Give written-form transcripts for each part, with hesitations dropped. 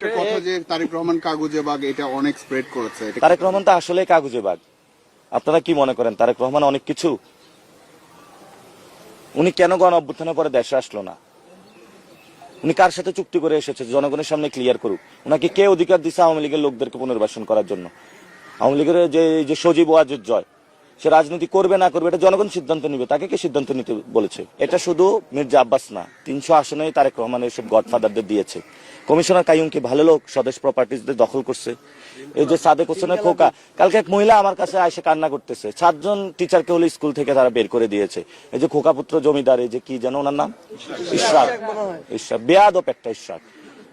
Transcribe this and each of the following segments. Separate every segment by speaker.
Speaker 1: কথা যে তারেক রহমান কাগুজে বাঘ, এটা অনেক স্প্রেড করেছে।
Speaker 2: তারেক রহমান তো আসলে কাগুজে বাঘ। আপনারা কি মনে করেন তারেক রহমান অনেক কিছু? উনি কেন গণ অভ্যুত্থানের পরে দেশে আসলো না? উনি কার সাথে চুক্তি করে এসেছে? জনগণের সামনে ক্লিয়ার করুক। ওনাকে কে অধিকার দিচ্ছে আওয়ামী লীগের লোকদেরকে পুনর্বাসন করার জন্য? আওয়ামী লীগের যে সজীব ওয়াজেদ জয়, সে রাজনীতি করবে না করবে এটা জনগণ সিদ্ধান্ত নিবে। তাকে কে সিদ্ধান্ত নিতে বলেছে? এটা শুধু মির্জা আব্বাস না, 300 আসনেই তারেক রহমান এসব গডফাদারদের দিয়েছে। কমিশনার কাইয়ুম কি ভালো লোক? স্বদেশ প্রপার্টিজদের দখল করছে। এই যে সাদেক হোসেনের খোকা, কালকে এক মহিলা আমার কাছে এসে কান্না করতেছে, 7 জন টিচারকে হলে স্কুল থেকে তারা বের করে দিয়েছে। এই যে খোকা পুত্র জমিদার, এই যে কি যেন ওনার নাম, ইশরাক, বেয়াদব একটা ইশরাক।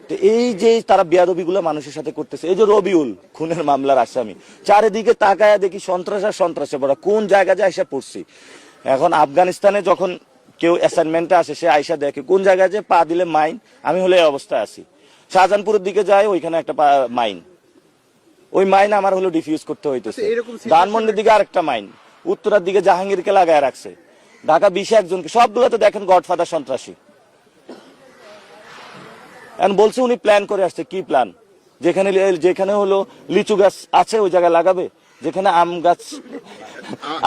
Speaker 2: তো এই যে তারা বেয়াদবি গুলো মানুষের সাথে করতেছে। এই যে রবিউল খুনের মামলার আসামি, চারিদিকে তাকায় দেখি সন্ত্রাস আর সন্ত্রাসে বড় কোন জায়গা যায় এসে পড়ছি। এখন আফগানিস্তানে যখন কেউ অ্যাসাইনমেন্টে আসে, সে আইসা দেখে কোন জায়গায় যে পা দিলে মাইন। আমি হলে এই অবস্থায় আছি। শাহজাহানপুরের দিকে যায়, ওইখানে একটা মাইন, ওই মাইন আমার হলো ডিফিউজ করতে হইতেছে। ধানমন্ডির দিকে আরেকটা মাইন, উত্তরার দিকে জাহাঙ্গীরকে লাগায় রাখছে, ঢাকা 20 একজনকে। সবগুলো তো দেখেন গডফাদার সন্ত্রাসী। বলছে উনি প্ল্যান করে আসছে। কি প্ল্যান? যেখানে যেখানে হলো লিচু গাছ আছে ওই জায়গায় লাগাবে, যেখানে আম গাছ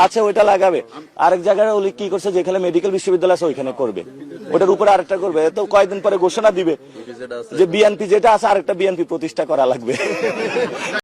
Speaker 2: আছে ওইটা লাগাবে। আরেক জায়গায় উনি কি করছে, যেখানে মেডিকেল বিশ্ববিদ্যালয় আছে ওইখানে করবে, ওটার উপরে আরেকটা করবে। তো কয়েকদিন পরে ঘোষণা দিবে যে বিএনপি যেটা আছে আরেকটা বিএনপি প্রতিষ্ঠা করা লাগবে।